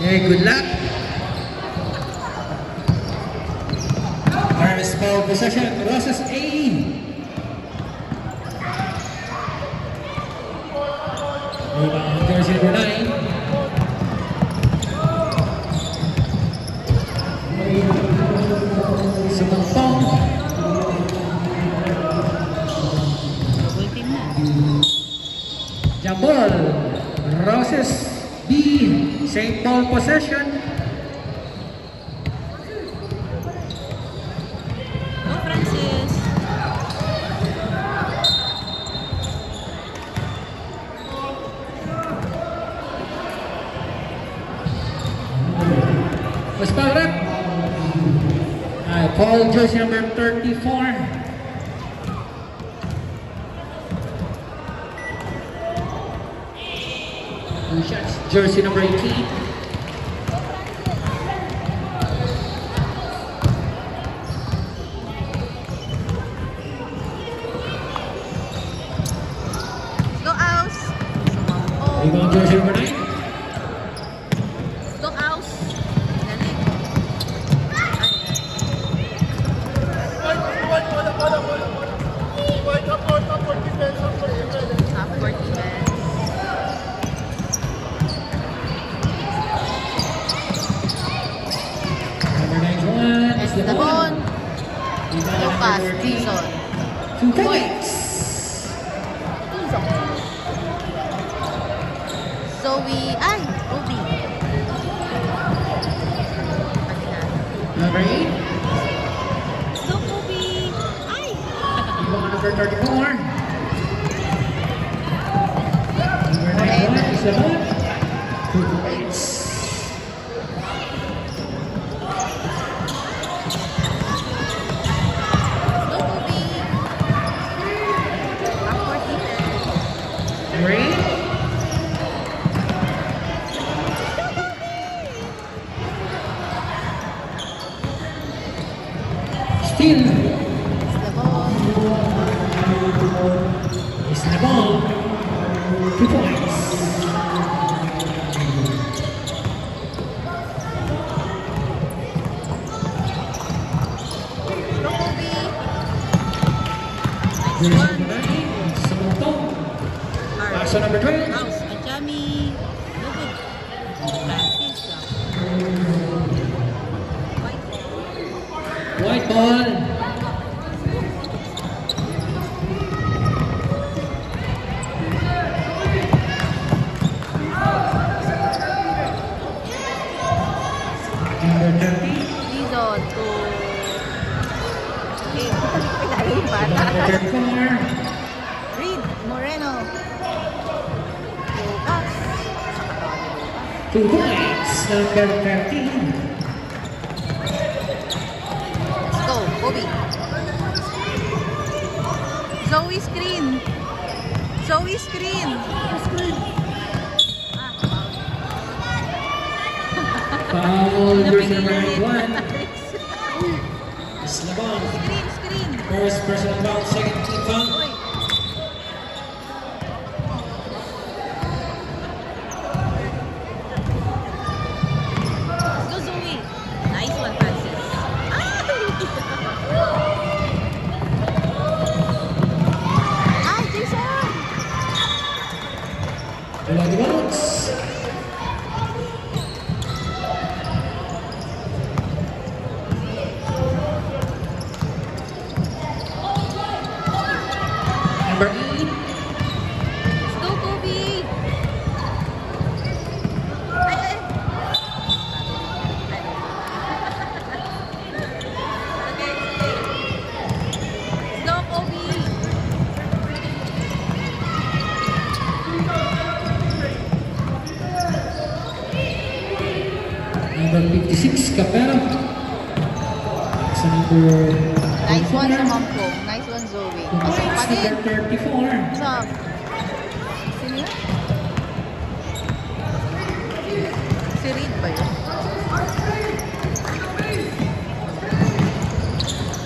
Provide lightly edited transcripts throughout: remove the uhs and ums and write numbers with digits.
Okay, good luck. First ball possession, Rosas A. Rebound, jersey number 9. Sumampong. Jump ball, Rosas B. Same ball possession. Go, Francis. Let's power up. Paul, jersey number 34. Two shots, jersey number 18. Go, Aus. Rebound, jersey number 9. Go, Aus. Galing. Half court defense. Number 91 is the ball. Lucas, Dizon. 2 points. Zoe, ay, Ruby. Number 8. Go, Ruby. Ay! Rebound number 34. Number 91 is the ball. 2 points. Go, Ruby. Half court defense. Number 8. Steal. It's the ball. It's the ball. 2 points. Go, Ruby. Jersey Nice one. number 9. Sumampong. Alright. Paso number 12. House, Ajami. Go, good. Francis lang. White ball. Number 30. Dizon to... Okay. Pinalo yung bata. Number 34. Reed Moreno. Lucas. 2 points. Number 13. Go, Bobby. Zoe screen. Zoe screen. Foul, jersey number 91. Islabon. Screen. First personal foul, second team foul. Oy. Let's go, Zoe. Nice one, Francis. Ay, Jason. Wala di bounce. Number 8. Let's go, Kobe. Ay, ay. Let's go, Kobe. Number 56, Capero. Sa number Nice one 24. sa mom ko. Nice one, Zoe. 2 points. Pa din. Number 34. Sa... Sino yun? Si Reed ba yun?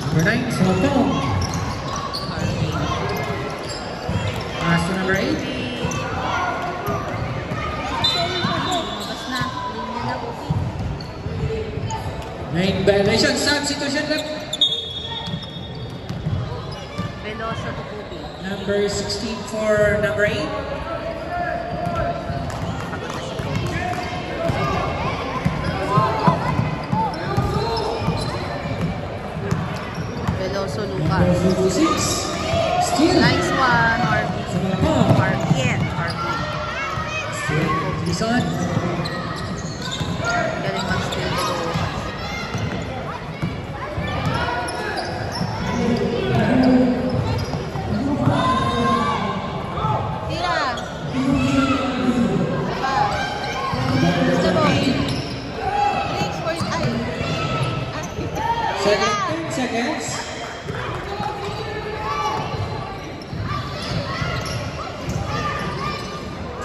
Number 9, Sumampong. Pass to number 8. Lumabas na. Linya na. Violation, substitution left. Veloso to Pupi. Number 16 for number 8. Pagod na si Pupi. Veloso Lucas. Number 56. Steal. Nice one, RB. Yan, RB. Lison. Galing mag-steal si Lucas. Tira! Diba? Gusto mo? Drinks for ay! Tira! 10 seconds.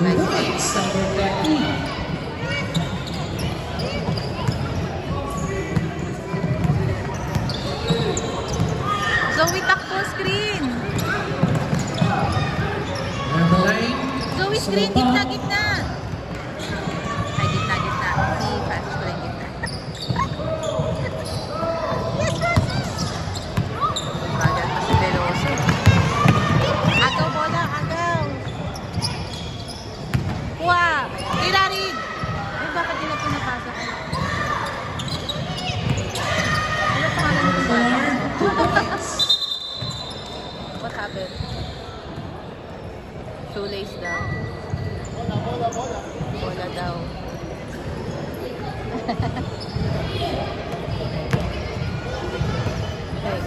Nice. 2 points, number 13. Zoe, takbo screen! Number 9. Zoe, screen, gitna, gitna! Ay, gitna, gitna. Si Fast ko rin gitna. Bagal pa si Veloso. Agaw bola, agaw! Kuha! Ilarig! Ay, bakit di na pinapasok? Ano pangalan nito ba? 2 points. What happened? Shoelace daw. Bola daw. Okay.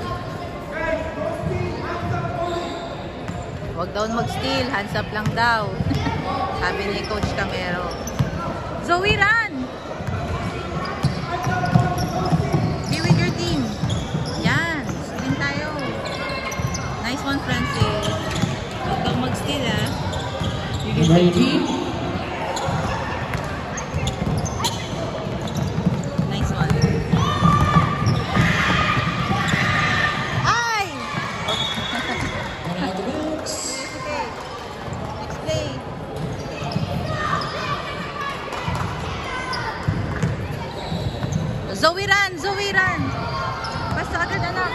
Huwag daw mag-steal. Hands up lang daw. Sabi ni Coach Camero. Zoe, run! Be with your team. Yan. Steal tayo. Nice one, Francis. Huwag kang mag-steal, ha? Number 18. Nice one. Ay! One out of bounds. Okay. Next play. Zoe, run! Zoe, run! Basta agad, anak.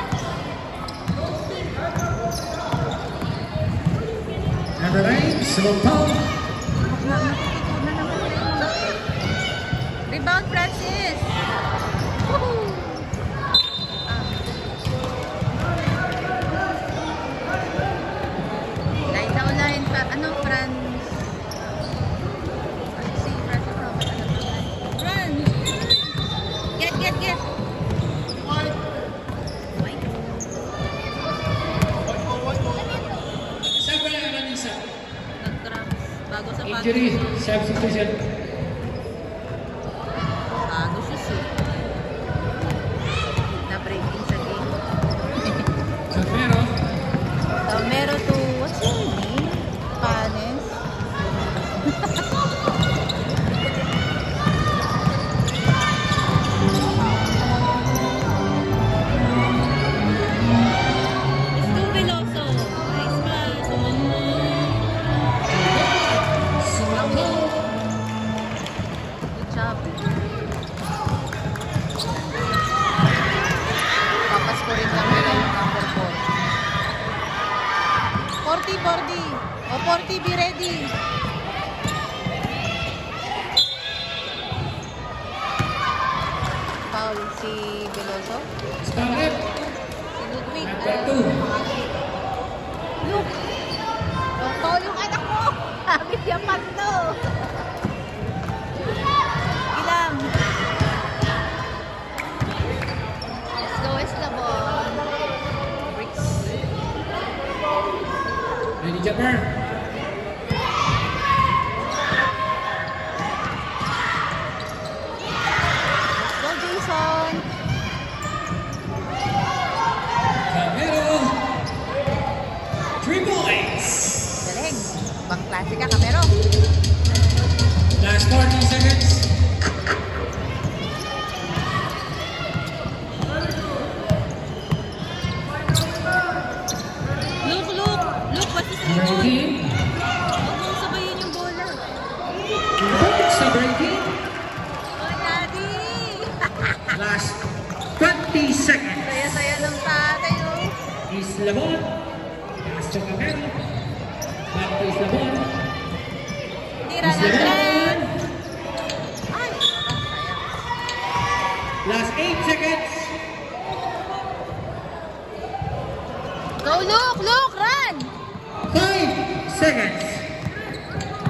Number 9, slow down. Natutunan naman. Rebound, Francis! Woohoo! Line daw, line. Ano, Franz? Ano si Francis? Franz! Get, get, get! White. Saan ba yung running sa? Nag-cramps. Bago sa pag- Injury, substitution. Bago siya siya. Na-breaking sa game. Camero. Camero to, what's your name? Panes? Let's go, Veloso. Nice pass. Sumamo. Good job. Papas ko rin lang nila yung number 4. 40, 40. O 40, be ready. Foul si Veloso. Stop. Si Ludwig. Number 2. Look! Oh, foul yung anak mo! Sabi siya panto! Ilang? Let's go, Eslabon. Bricks. Ready, jumper. Go, Jason! Camero. 3 points. Galing. Bang klase ka, Camero. Last 14 seconds. Look, look! Look, pati sa Number likod. 18. Huwag mong sabayin yung bola. 2 points, number 18. Oh, Daddy! Last Labon. Pass to Camero. Back to Labon. Tira na Tren. Ay, Last 8 seconds. go Luke, run. 5 seconds.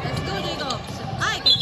Let's go, Jacobs. Ay, kay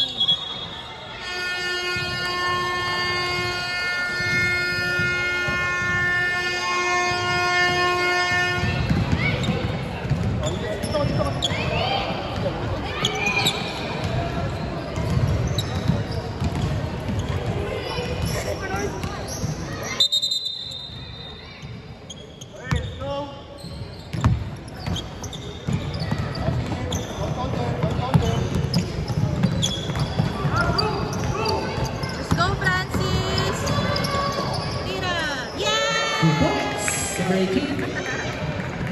Let's go, Francis. Tira. Yeah! 2 points. Number 18.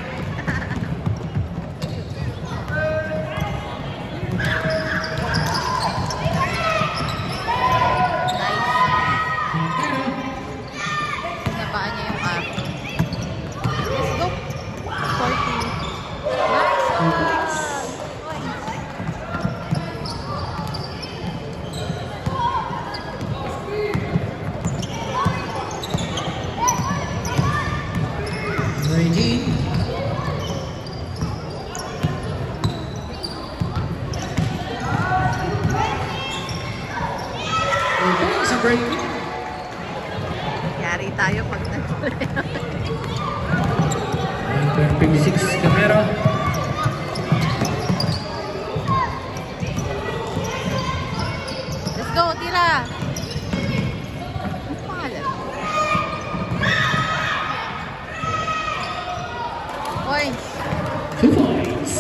Nice. Camero. Sinabaan niya yung arco. Let's go. 40. Nice 2 one. points. Number 18. Number 18. Yari tayo pag Number 56, Camero. Let's go, tira. Ano pangalan? Points. 2 points.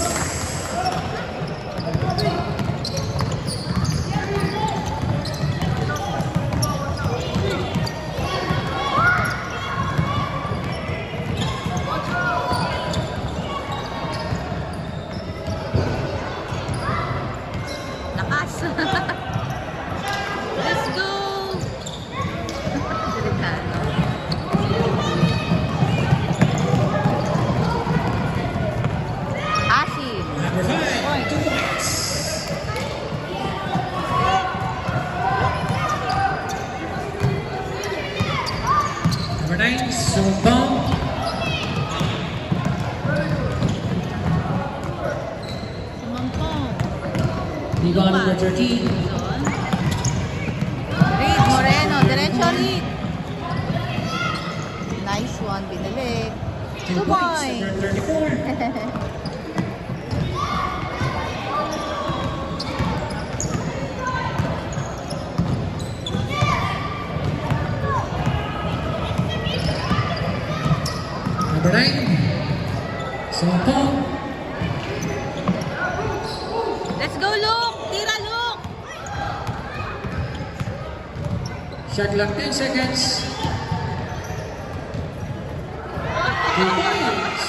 Lakas. Let's go. Delikado. Asim. Number 5, 2 points. Number 9, Sumpong. Sumampong. Rebound number 13. Yun. Reed Moreno. Diretso, Reed. Nice one. Binalik. 2 2 points. points. Number 34. Number 9, Sumpong. Let's go, Luke. Tira, Luke. Shot clock 10 seconds. 2 points.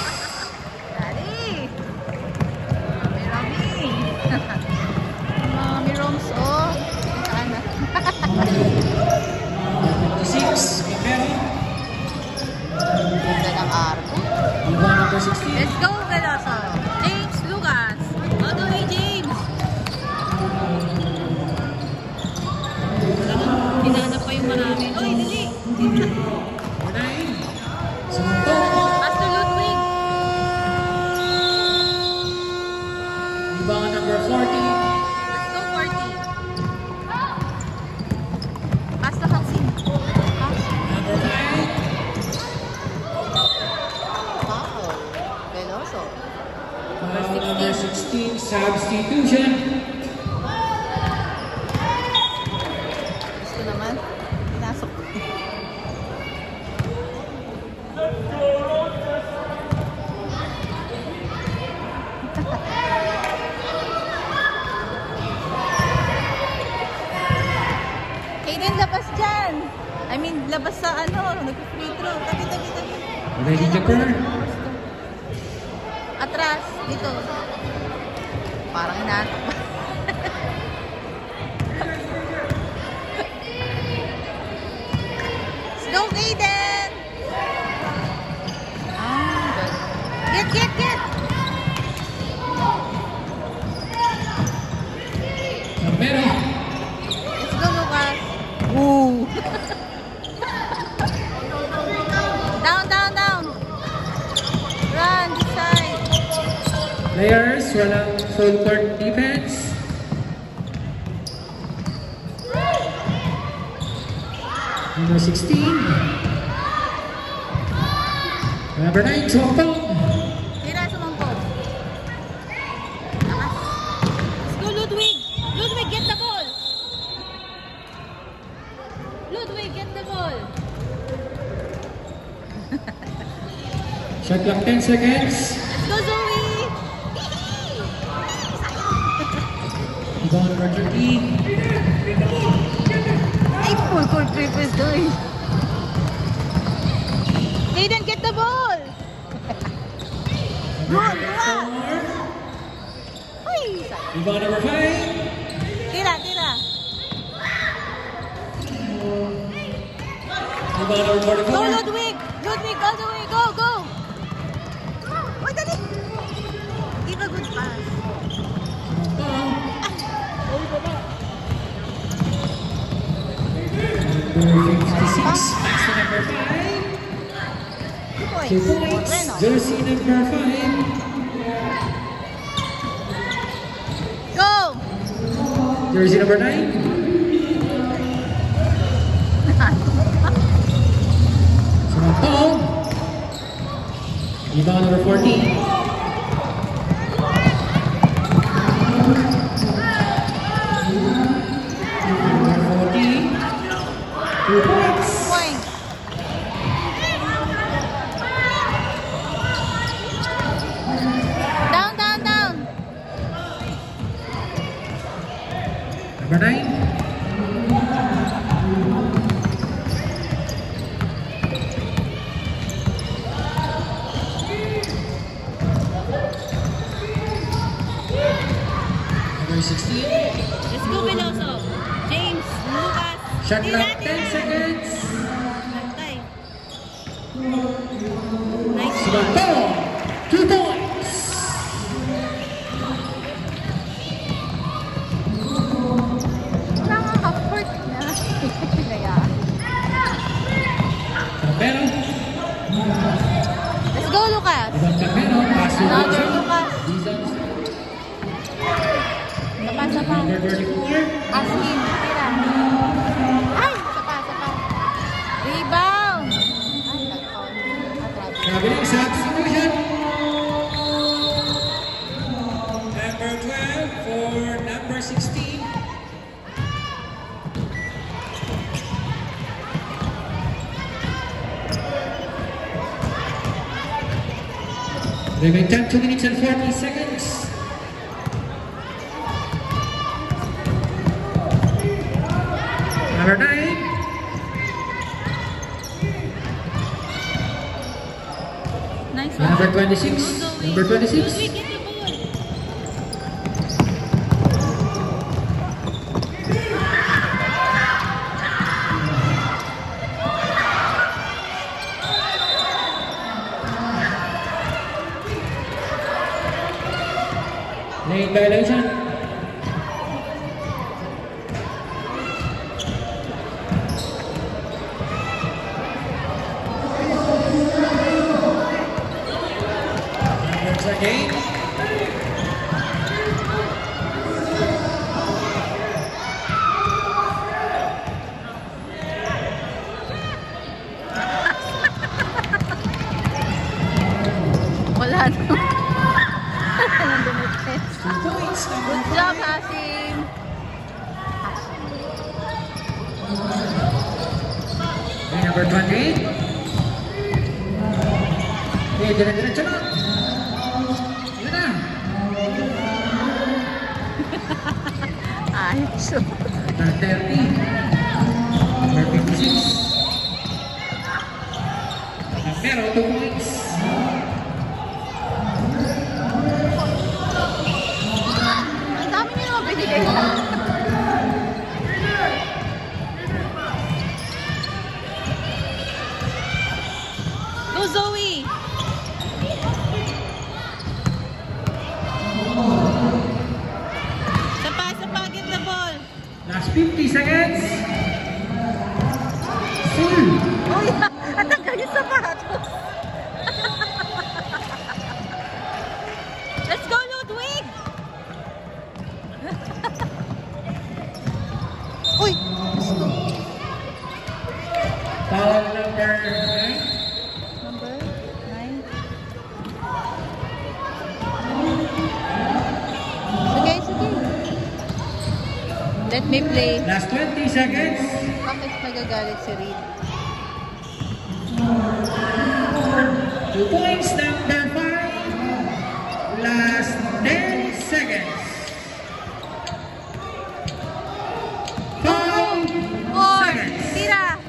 Dari. Rami. Mami Roms, oh. Saan na? 56, Camero. Ganda ng arco. Rebound number 16. Let's go, Veloso. James Lucas. All the way, James. Hinanap pa yung marami. Oy, dali. Number 9, Sumpong. Pass to Ludwig. Rebound number 40. Let's go, 40. Pass to Hansin. Number 5, Wow. Veloso. number 16, substitution. Gusto naman. Pinasok. Hayden, labas dyan. I mean, labas sa ano, nag-free throw. Tabi. Ready to burn. Atras, dito. Parang inaantok ba? Let's go, Hayden! Ah, good. Get! Campero. Let's go, Lucas. Ooh. Down. Run, this side. Players, walang full court defense. Number 16. Number 9, Sumampong. Tira, Sumampong. Let's go, Ludwig. Ludwig, get the ball. Ludwig, get the ball. Shot clock 10 seconds. Let's go, Zoe. Rebound number 13. Ay, full court trip is doing. Aiden, get the ball. Run. Ay, sayang. Rebound number 5. Tira. Rebound number 44. Go, Ludwig, all the way. Go. Uy, dali. Give a good pass. Number 56. Pass to number 5. 2 points. Jersey number 5. Go. Jersey number 9. Sumampong. Rebound number 14. Number 14. 2 points. Point. Down. Number 9. Number 16. Let's go, Veloso. James, Lucas. Shot Tira. clock 10 seconds. Bantay. Nice. Sumampong. 2 points. Tama, half-court na. Kaya. Campero. Let's go, Lucas. Rebound Campero. Pass to Another Dizon. Lucas. Dizon. Sapa. Number 34. Askin, tira. Ay, sapa. Rebound. Ay, nag-foul. Traveling substitution. Number 12 for number 16. Remaining time 2 minutes and 40 seconds. Number 9. Nice one. Number 26. Number 26. Ludwig, get the ball. Lane violation. Once again. Wala na. Nandun 2 points. Good job, Hasim. Lane number 28. Okay, dire-diretso na. Yan na. Ayos. Number 30. Number 56. Campero, 2 points. Ang dami niyo naman binigay sa Go, Zoe! seconds. Full. Uy, at ang ganyan sapatos. Let's go, Ludwig! Uy! Foul number 9. Number 9. Sige, sige. Let me play. Last 20 seconds. Bakit nagagalit si Reed? 2 points, number 5. Last 10 seconds. 5 seconds. Tira!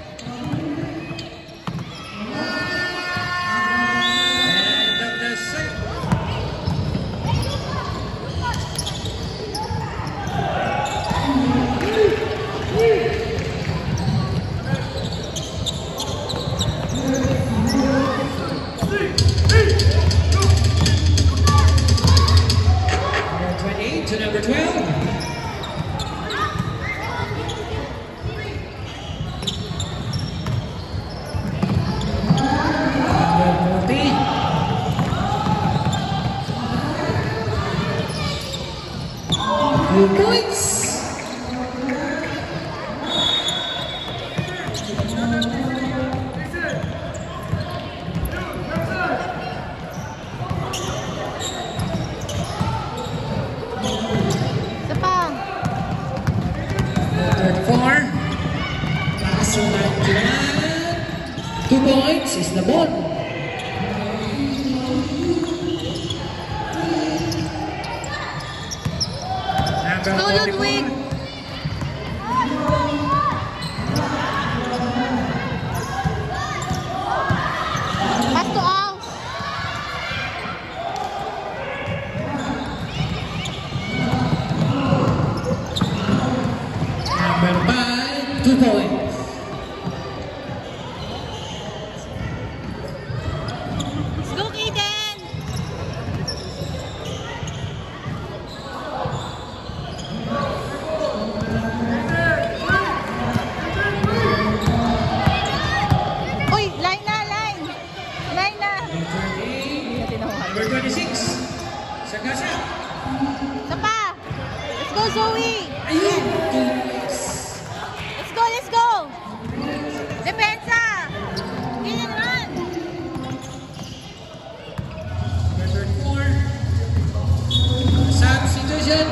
End of the set. To number 12. Number 14. Two points. So 2 points is the ball. Number 44. Pass to out. Number 5, 2 points. Number 26, Sagasa. Sapa! Let's go, Zoe! Ayun! Let's go, let's go! Depensa! Get and run! Number 34, substitution.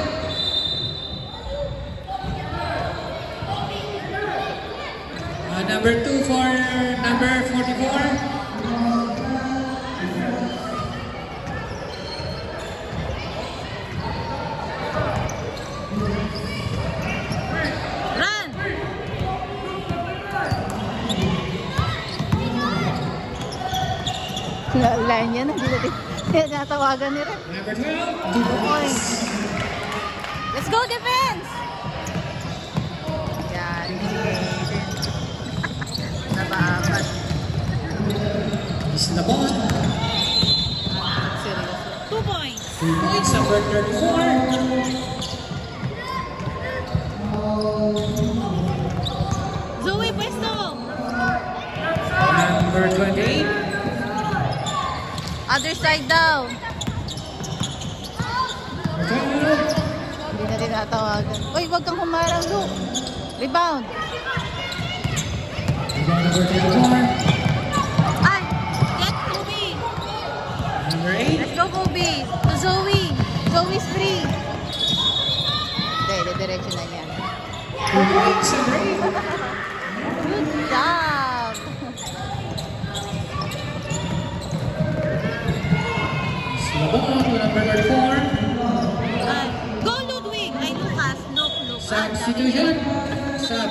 Number 2 for number 44. Line yan, hindi natin natawagan ni Rep. Number 12, 2 points. Let's go, defense! Yan, nabaapat. Is the ball. Seryoso. 2 points. 2 points, number 34. Zoe, pwesto! Number 28. Other side daw. Hindi na tinatawagan. Uy, wag kang humarang, Luke. Rebound. Number 34. Ay, get Kobe. Number 8. Let's go, Kobe. To Zoe. Zoe's free. Hindi, diretso na yan. 2 points, number 8. Good job. The ball to number 34. Go, Ludwig. Ay, Lucas. Look. Substitution. Sub.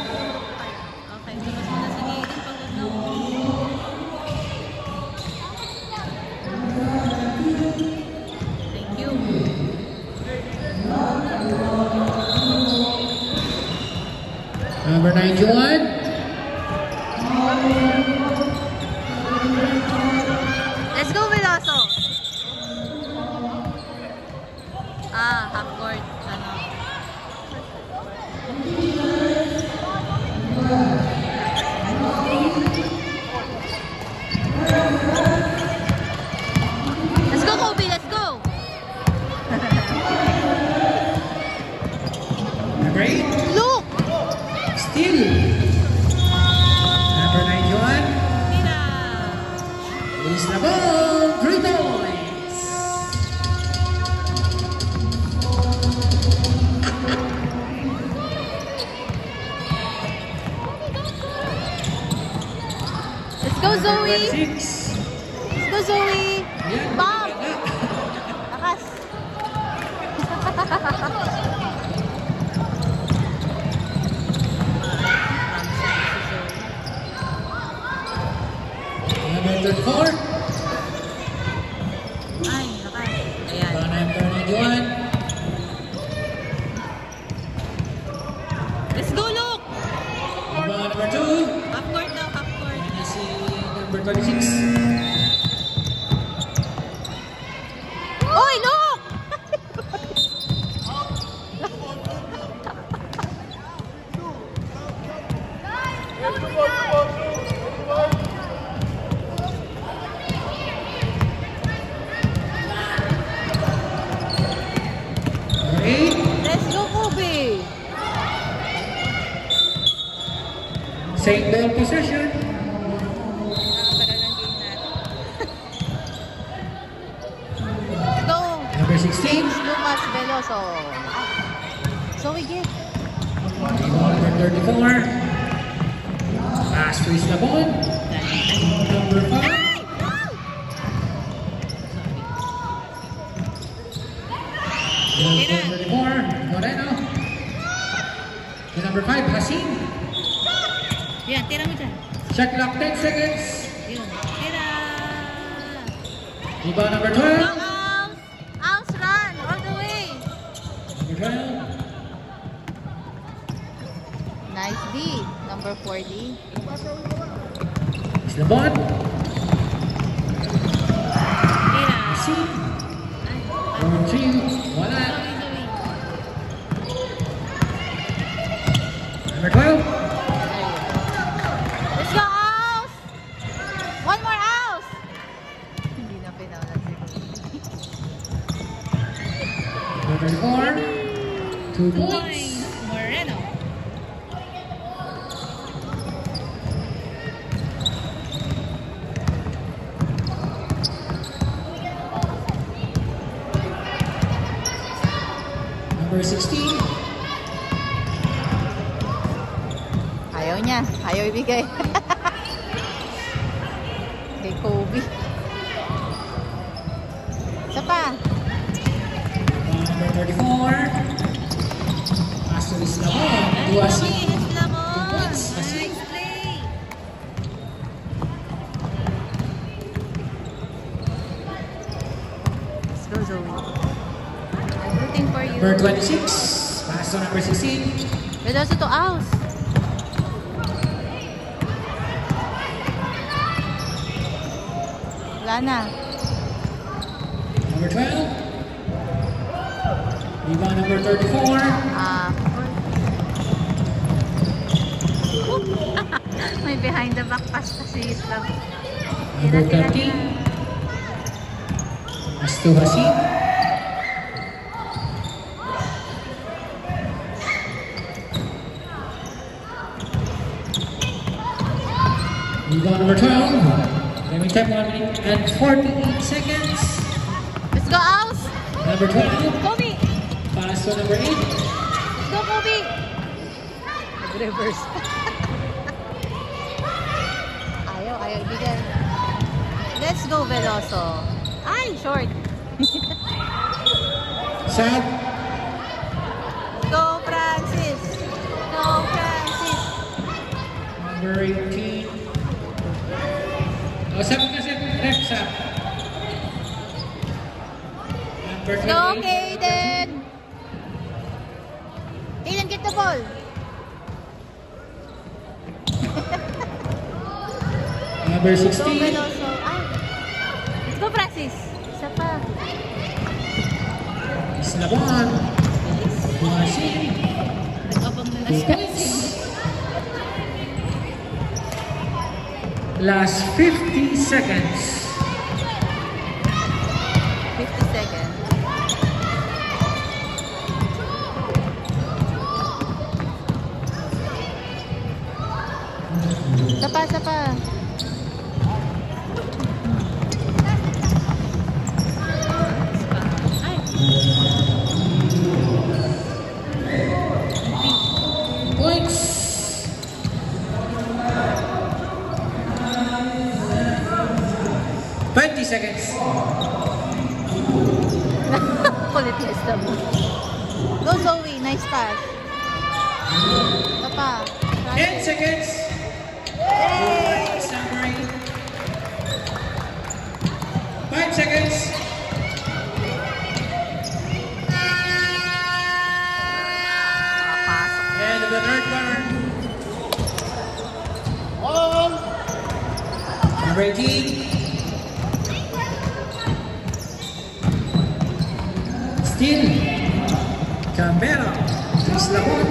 Okay, labas mo na sa gilid. Pagod na. Thank you. Number 91. Let's go, Veloso. Half court. Ano? Zoe! 26. Let's go, Zoe! Ayan, Bam! maganda. Lakas! Number 34. Ay, lakas. Ayan. Number 91. Let's go, Luke! Number 2. Half court daw, half court. Ayan na si number 26. Oy, Luke! Number 8. Let's go, Kobe! Same ball possession. Nakatagal ng game natin. Go! Number 16. James Lucas Veloso. Zoe, get. Number 34. Fast race na ball. Number 5. Ay! Wow! Number 34. Moreno. The number 5, Hasim. Yan, tira mo dyan. Shot clock 10 seconds. Yun. Tira! Iba number Go, 12. Alves! Alves, run! All the way! Number 12. Nice D. Number 4D. Islabon. Tira! Hasim. Ay, Number 3. Wala. Number 12. let's go, Alves! One more, Alves! Hindi na pinaulat si Number 4. 2 points. Moreno. Number 16. Ayaw niya. Ayaw ibigay. Kay Kobe. Isa pa. Number 34. Master Islabon. To Hasim. Nice Hasim. play. Let's go, Zoe. I'm rooting for you. Number 26. Pass to number 16. Veloso to Alves. Wala na. Number 12. Iba number 34. May behind the back pass kasi lang. Number 13. Pass to Hasim. Iba number 12. Gaming time 1 minute and 48 seconds. Let's go, Alves. Number 12. Kobe. Pass to number 8. Let's go, Kobe. Reverse. ayaw ibigay. Let's go, Veloso. Ay, short. Sad. Go, Francis. Go, Francis. Number 18. Oh, sabi kasi left side. Number Go, 28. Kaden. Kaden, get the ball. Number Go, 16. Veloso. Ay. Let's go, Francis. Isa pa. Islabon. Hasim. Nag-abang na 2 points. Last 50 seconds. 50 seconds. Isa pa. Ay. Points. Go Zoe, nice pass. Ito pa. 10 seconds. Yay! Summary. 5 seconds. And the third quarter. Number 18. Still. Camera. Chris Labon.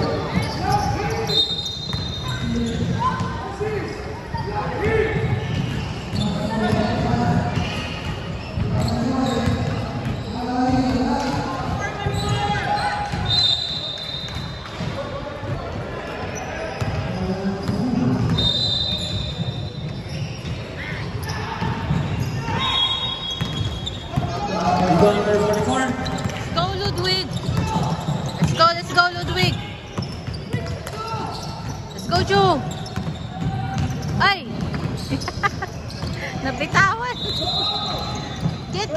Number 44. Let's go Ludwig. Let's go Ludwig. Let's go Joe. Ay! Napitawan. Get.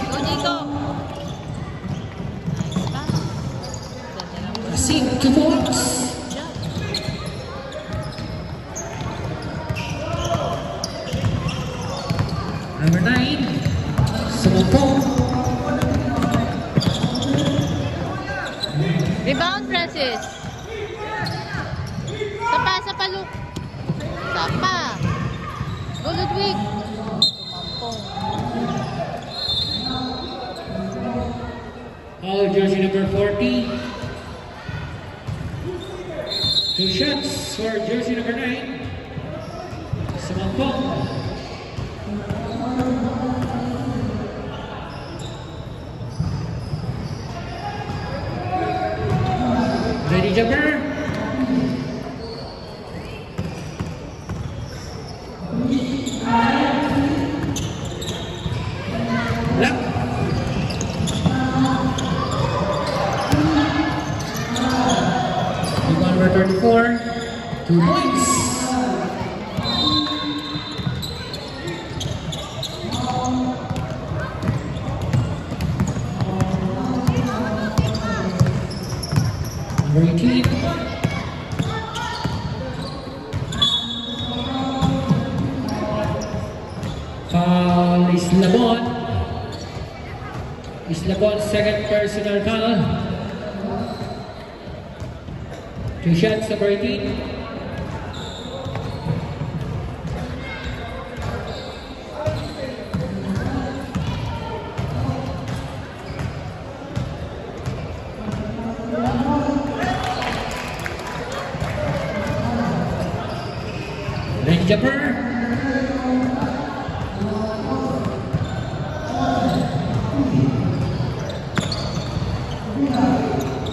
Go Nico. Nice pass. Sing to box. Number 9. Sumupong. Rebound, Francis. Sapa, Luke. Sapa. Go, Ludwig. Tumampong. All jersey number 40. 2 shots for jersey number 9. Sumupong. Ready jumper. Lap. Number 34. 2 points. Number 18. Foul is Labon. Is Labon's second personal foul. 2 shots, number 18. Leg jumper.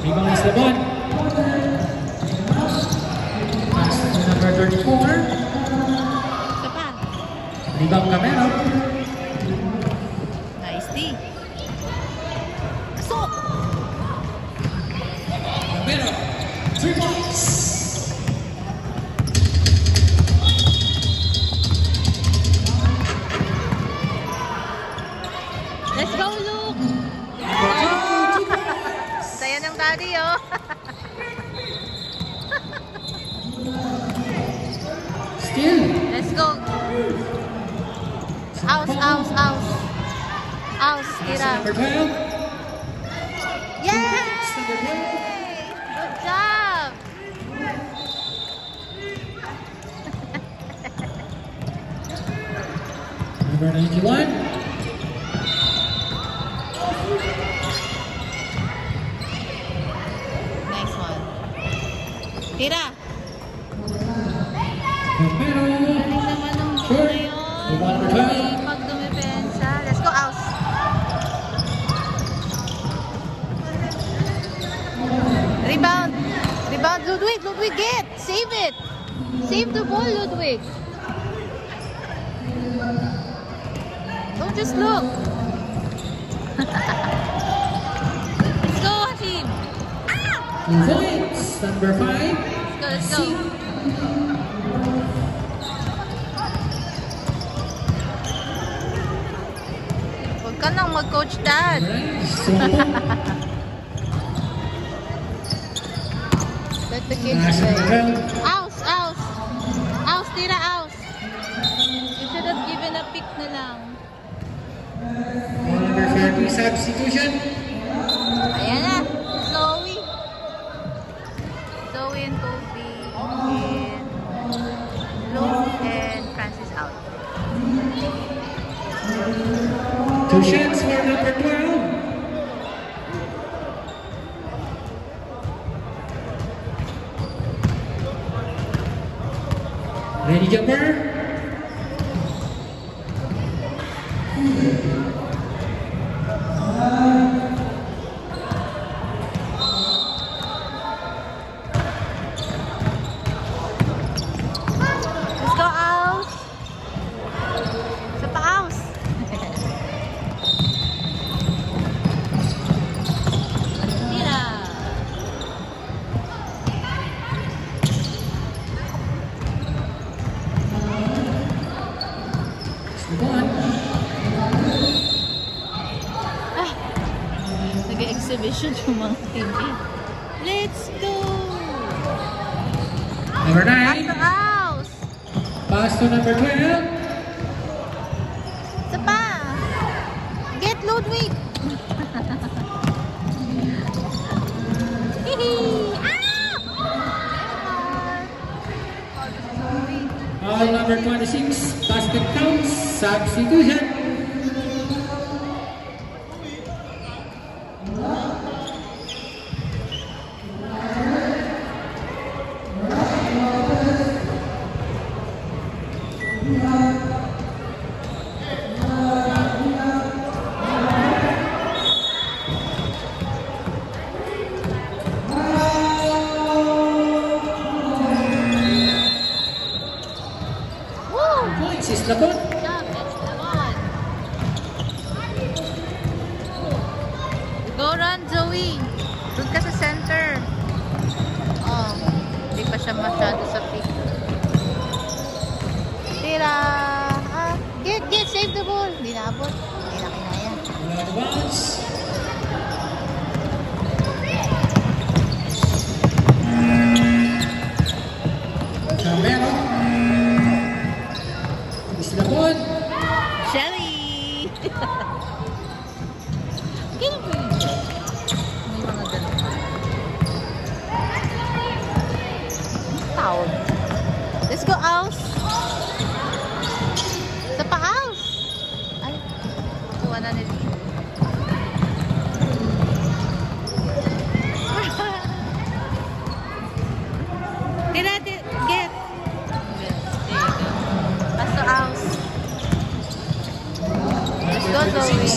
Rebound is Labon. Pass to number 34. Sapa. Rebound Camero. Nice D. Pasok. Camero. 3 points. Let's go, Luke. Saya ng daddy, oh. Still. Let's go. House, Kira. Number 12. Yay! Number 12. Good job. Number 91. Nice one. Kira. Camero. Galing naman ng ball Sure. na yun. Rebound number 12. Pag dumipensa. Let's go, House. Rebound. Rebound, Ludwig. Ludwig, get. Save it. Save the ball, Ludwig. Don't just look. Let's go, Hashim. 2 points. Number 5. Let's go. Huwag ka nang mag-coach dad. So, Let the kids last play. 12. Aus! Aus! Aus! Tira aus! You should have given a pick na lang. Number 30, substitution. Ayan na! Zoe! Zoe and Kobe and Luke and Francis out. 2 shots for number 12. Ready, jumper? Let's go, Aus! Isa pa, Aus! Tira! Nag-exhibition yung mga team. Let's go! Number Pass 9. to Aus! Pass to number 12. Isa pa! Get Ludwig! Hihi! All number 26. Basket counts. Substitution. Woo! Points is Labon. Stop, it's the one. Go run, Zoe. Doon ka sa center. Oh, hindi pa siya masyado sa pick. Tira! Ah, get, save the ball. Hindi naabot. Hindi na kinaya. Bounce. Camero. Is Labon. Shelly! Gilby! May mga ganun. Foul. Let's go, Aus! Sa pa, Aus! Ay, kuha na nila. Tira, get! There you go. Pass to Aus. Let's go, Zoe.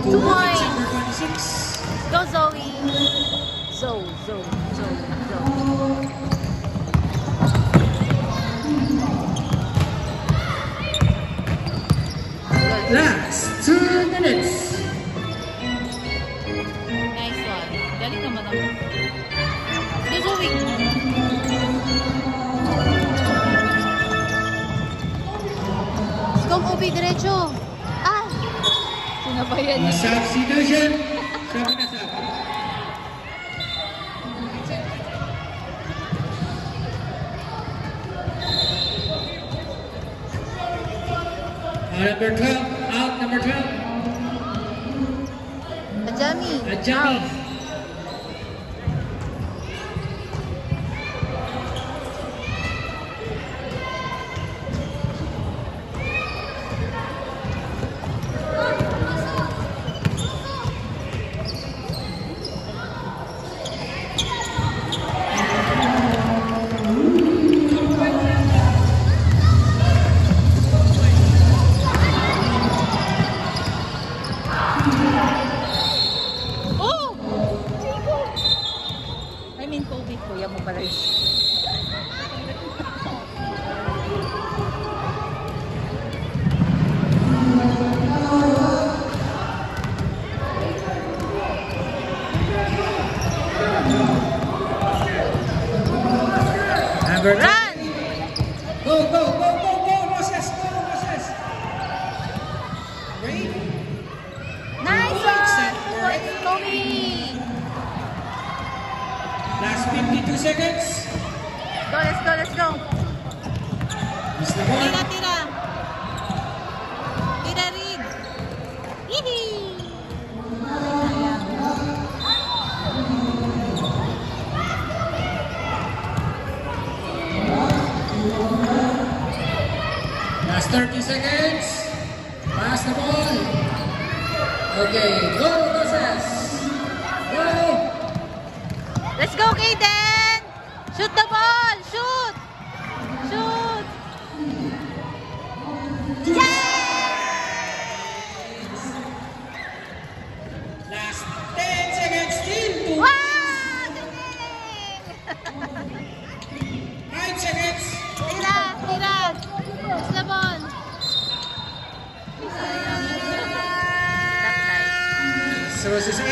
2 points. Number 26. Let's go, Zoe. Zoe. Last 2 minutes. Nice one. Galing naman ako. Let's go, Zoe. Let's go, Kobe. Diretso. Ah! Sinabayan niya. Substitution. Sabi na sabi. Number 12. Out number 12. Ajami. Ajami. Out. Kobe, kuya mo pala yun. Run! Go, Moses! Go, Moses! Great! 22 seconds. Go, let's go, let's go. Miss the ball. Tira, tira. Tira, Rig. Yee! Sayang. Last 30 seconds. Pass the ball. Okay, go, Roses. Go. Let's go, Kaden! Shoot the ball! Shoot! Shoot! Yes! Last 10 seconds. Still 2. Wow! Galing! 9 seconds. Tira! Tira! Push the ball! So Roses A.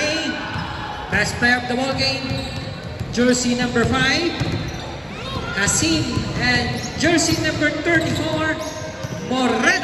Best player of the ball game. Jersey number 5. Hasim, and jersey number 34, Morel.